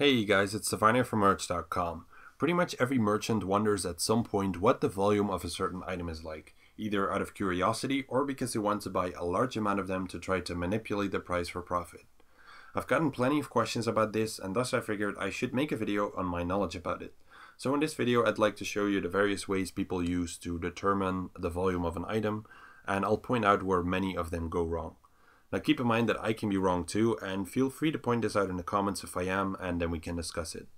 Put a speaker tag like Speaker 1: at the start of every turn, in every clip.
Speaker 1: Hey guys, it's Stefania from merch.com. Pretty much every merchant wonders at some point what the volume of a certain item is like, either out of curiosity or because they want to buy a large amount of them to try to manipulate the price for profit. I've gotten plenty of questions about this, and thus I figured I should make a video on my knowledge about it. So in this video I'd like to show you the various ways people use to determine the volume of an item, and I'll point out where many of them go wrong. Now keep in mind that I can be wrong too, and feel free to point this out in the comments if I am, and then we can discuss it.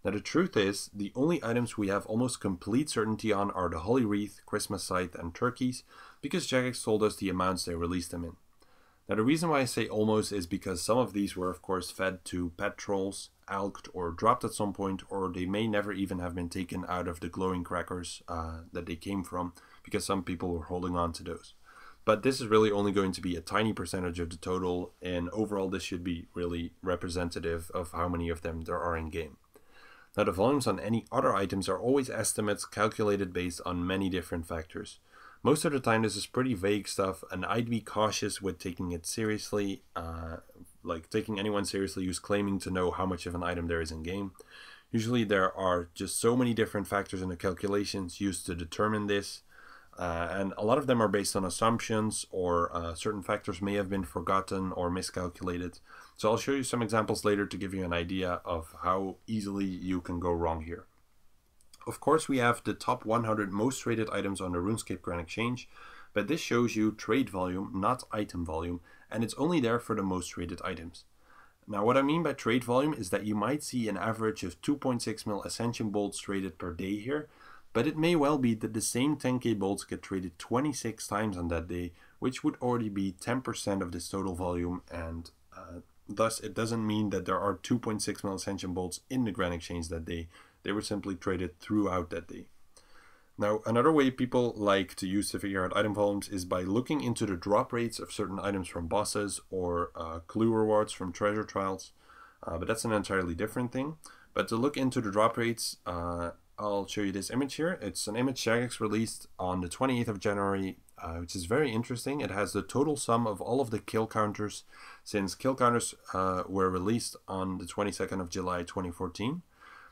Speaker 1: Now the truth is, the only items we have almost complete certainty on are the Holly Wreath, Christmas Scythe, and Turkeys, because Jagex told us the amounts they released them in. Now the reason why I say almost is because some of these were of course fed to pet trolls, alked, or dropped at some point, or they may never even have been taken out of the glowing crackers that they came from, because some people were holding on to those. But this is really only going to be a tiny percentage of the total, and overall this should be really representative of how many of them there are in game. Now the volumes on any other items are always estimates calculated based on many different factors. Most of the time this is pretty vague stuff, and I'd be cautious with taking it seriously, like taking anyone seriously who's claiming to know how much of an item there is in game. Usually there are just so many different factors in the calculations used to determine this. And a lot of them are based on assumptions, or certain factors may have been forgotten or miscalculated. So I'll show you some examples later to give you an idea of how easily you can go wrong here. Of course, we have the top 100 most traded items on the RuneScape Grand Exchange, but this shows you trade volume, not item volume, and it's only there for the most traded items. Now what I mean by trade volume is that you might see an average of 2.6 mil Ascension bolts traded per day here, but it may well be that the same 10k bolts get traded 26 times on that day, which would already be 10% of this total volume, and thus it doesn't mean that there are 2.6 mil Ascension bolts in the Grand Exchange that day. They were simply traded throughout that day. Now another way people like to use to figure out item volumes is by looking into the drop rates of certain items from bosses, or clue rewards from treasure trials, but that's an entirely different thing. But to look into the drop rates, I'll show you this image here. It's an image Jagex released on the 28th of January, which is very interesting. It has the total sum of all of the kill counters since kill counters were released on the 22nd of July 2014.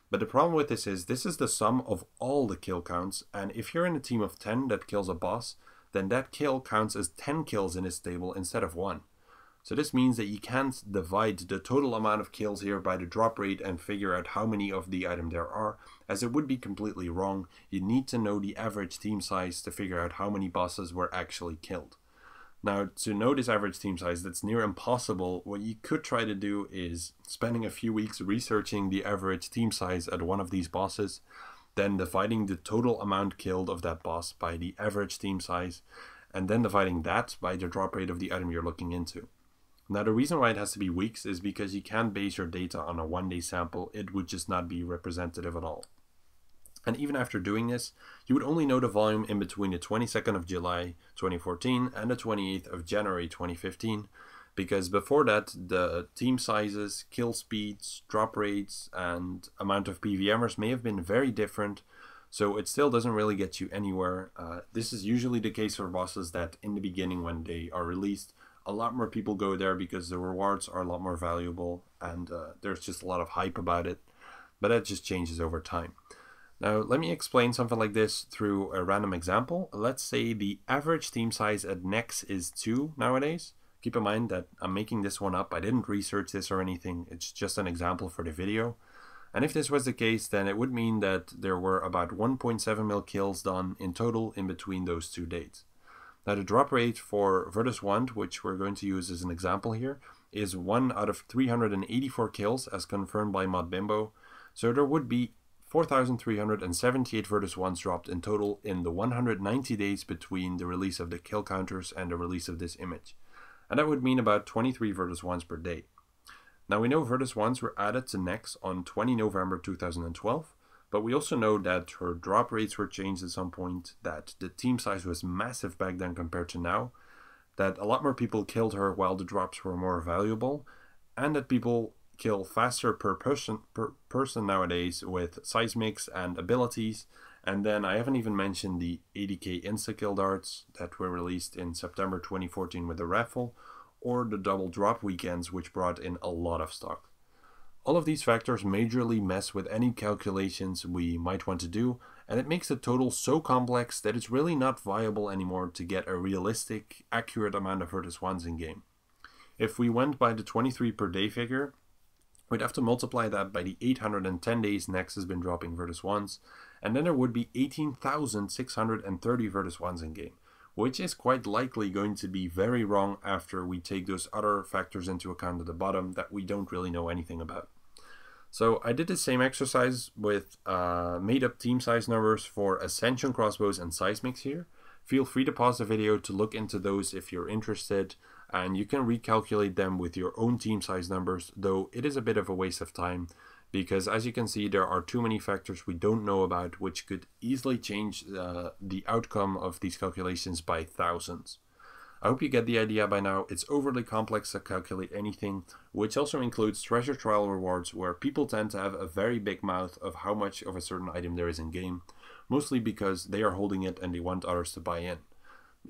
Speaker 1: But the problem with this is the sum of all the kill counts, and if you're in a team of 10 that kills a boss, then that kill counts as 10 kills in this table instead of 1. So this means that you can't divide the total amount of kills here by the drop rate and figure out how many of the item there are, as it would be completely wrong. You need to know the average team size to figure out how many bosses were actually killed. Now to know this average team size, that's near impossible. What you could try to do is spending a few weeks researching the average team size at one of these bosses, then dividing the total amount killed of that boss by the average team size, and then dividing that by the drop rate of the item you're looking into. Now the reason why it has to be weeks is because you can't base your data on a one-day sample. It would just not be representative at all. And even after doing this, you would only know the volume in between the 22nd of July 2014 and the 28th of January 2015, because before that the team sizes, kill speeds, drop rates, and amount of PVMers may have been very different, so it still doesn't really get you anywhere. This is usually the case for bosses that in the beginning when they are released, a lot more people go there because the rewards are a lot more valuable, and there's just a lot of hype about it, but that just changes over time. Now let me explain something like this through a random example. Let's say the average team size at Nex is 2 nowadays. Keep in mind that I'm making this one up. I didn't research this or anything. It's just an example for the video. And if this was the case, then it would mean that there were about 1.7 mil kills done in total in between those two dates. Now the drop rate for Virtus Wand, which we're going to use as an example here, is 1 out of 384 kills as confirmed by ModBimbo. So there would be 4,378 Virtus Wands dropped in total in the 190 days between the release of the kill counters and the release of this image. And that would mean about 23 Virtus Wands per day. Now we know Virtus Wands were added to Nex on 20 November 2012, but we also know that her drop rates were changed at some point, that the team size was massive back then compared to now, that a lot more people killed her while the drops were more valuable, and that people kill faster per person nowadays with seismics and abilities. And then I haven't even mentioned the 80k insta-kill darts that were released in September 2014 with the raffle, or the double drop weekends, which brought in a lot of stock. All of these factors majorly mess with any calculations we might want to do, and it makes the total so complex that it's really not viable anymore to get a realistic, accurate amount of Virtus 1s in game. If we went by the 23 per day figure, we'd have to multiply that by the 810 days Nex has been dropping Virtus 1s, and then there would be 18,630 Virtus 1s in game, which is quite likely going to be very wrong after we take those other factors into account at the bottom that we don't really know anything about. So I did the same exercise with made up team size numbers for Ascension crossbows and seismics here. Feel free to pause the video to look into those if you're interested, and you can recalculate them with your own team size numbers, though it is a bit of a waste of time because, as you can see, there are too many factors we don't know about which could easily change the outcome of these calculations by thousands. I hope you get the idea by now. It's overly complex to calculate anything, which also includes treasure trial rewards, where people tend to have a very big mouth of how much of a certain item there is in game, mostly because they are holding it and they want others to buy in.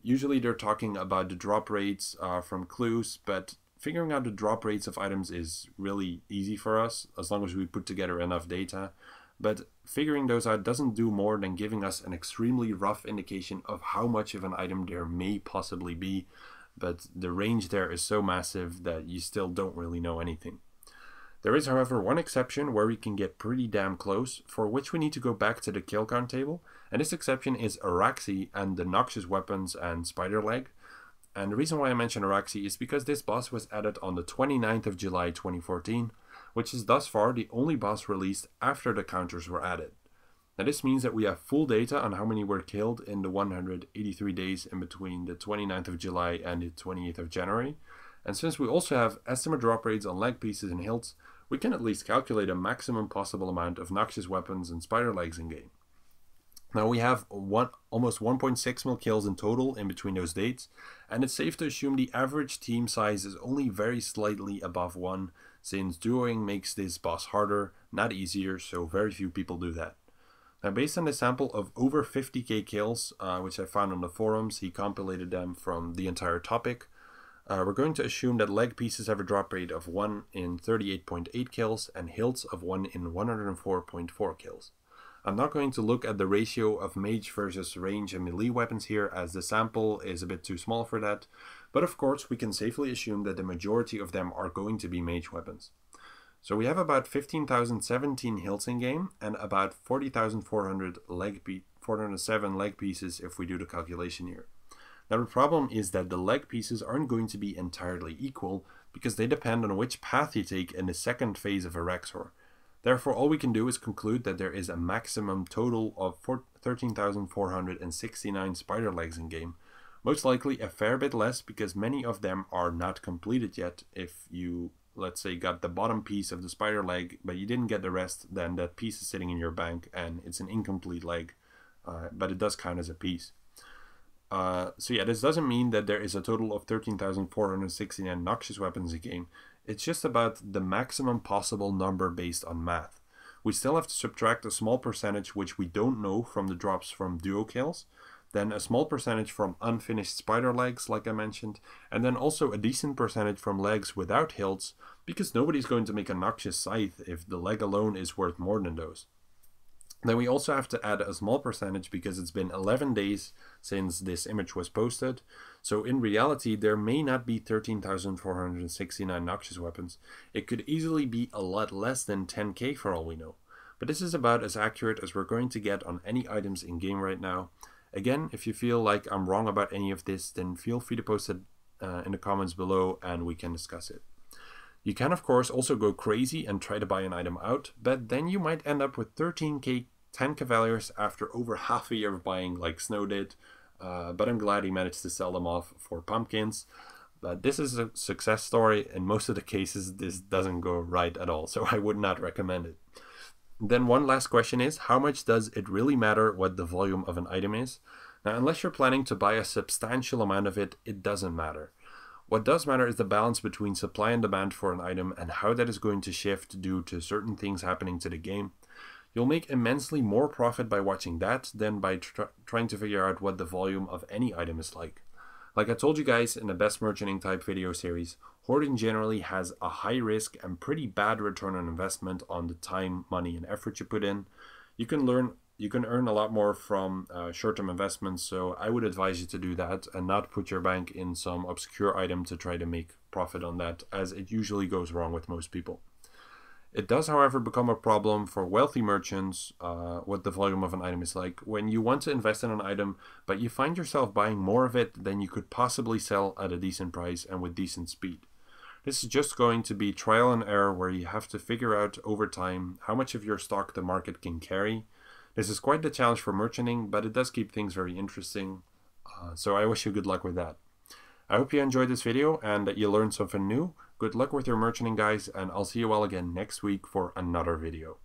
Speaker 1: Usually they're talking about the drop rates from clues, but figuring out the drop rates of items is really easy for us as long as we put together enough data. But figuring those out doesn't do more than giving us an extremely rough indication of how much of an item there may possibly be, but the range there is so massive that you still don't really know anything. There is, however, one exception where we can get pretty damn close, for which we need to go back to the kill count table, and this exception is Araxi and the Noxious weapons and Spider Leg. And the reason why I mention Araxi is because this boss was added on the 29th of July 2014, which is thus far the only boss released after the counters were added. Now this means that we have full data on how many were killed in the 183 days in between the 29th of July and the 28th of January, and since we also have estimate drop rates on leg pieces and hilts, we can at least calculate a maximum possible amount of Noxious weapons and Spider Legs in game. Now we have almost 1.6 mil kills in total in between those dates, and it's safe to assume the average team size is only very slightly above 1, since duoing makes this boss harder, not easier, so very few people do that. Now based on the sample of over 50k kills, which I found on the forums, he compilated them from the entire topic, we're going to assume that leg pieces have a drop rate of 1 in 38.8 kills and hilts of 1 in 104.4 kills. I'm not going to look at the ratio of mage versus range and melee weapons here, as the sample is a bit too small for that, but of course we can safely assume that the majority of them are going to be mage weapons. So we have about 15,017 hilts in game and about 40,407 leg pieces if we do the calculation here. Now the problem is that the leg pieces aren't going to be entirely equal because they depend on which path you take in the second phase of Araxor. Therefore, all we can do is conclude that there is a maximum total of 13,469 spider legs in game. Most likely a fair bit less because many of them are not completed yet. If you, let's say, got the bottom piece of the spider leg but you didn't get the rest, then that piece is sitting in your bank and it's an incomplete leg, but it does count as a piece. So yeah, this doesn't mean that there is a total of 13,469 Noxious weapons in game. It's just about the maximum possible number based on math. We still have to subtract a small percentage which we don't know from the drops from duo kills, then a small percentage from unfinished spider legs like I mentioned, and then also a decent percentage from legs without hilts, because nobody's going to make a Noxious scythe if the leg alone is worth more than those. Then we also have to add a small percentage because it's been 11 days since this image was posted. So in reality, there may not be 13,469 Noxious weapons. It could easily be a lot less than 10k for all we know. But this is about as accurate as we're going to get on any items in game right now. Again, if you feel like I'm wrong about any of this, then feel free to post it in the comments below and we can discuss it. You can of course also go crazy and try to buy an item out, but then you might end up with 13k 10 Cavaliers after over half a year of buying like Snow did, but I'm glad he managed to sell them off for pumpkins. But this is a success story. In most of the cases this doesn't go right at all, so I would not recommend it. Then one last question is, how much does it really matter what the volume of an item is? Now unless you're planning to buy a substantial amount of it, it doesn't matter. What does matter is the balance between supply and demand for an item and how that is going to shift due to certain things happening to the game. You'll make immensely more profit by watching that than by trying to figure out what the volume of any item is like. Like I told you guys in the best merchanting type video series, hoarding generally has a high risk and pretty bad return on investment on the time, money, and effort you put in. You can earn a lot more from short-term investments, so I would advise you to do that and not put your bank in some obscure item to try to make profit on that, as it usually goes wrong with most people. It does, however, become a problem for wealthy merchants, what the volume of an item is like, when you want to invest in an item, but you find yourself buying more of it than you could possibly sell at a decent price and with decent speed. This is just going to be trial and error, where you have to figure out over time how much of your stock the market can carry. This is quite the challenge for merchanting, but it does keep things very interesting, so I wish you good luck with that. I hope you enjoyed this video and that you learned something new. Good luck with your merchanting, guys, and I'll see you all again next week for another video.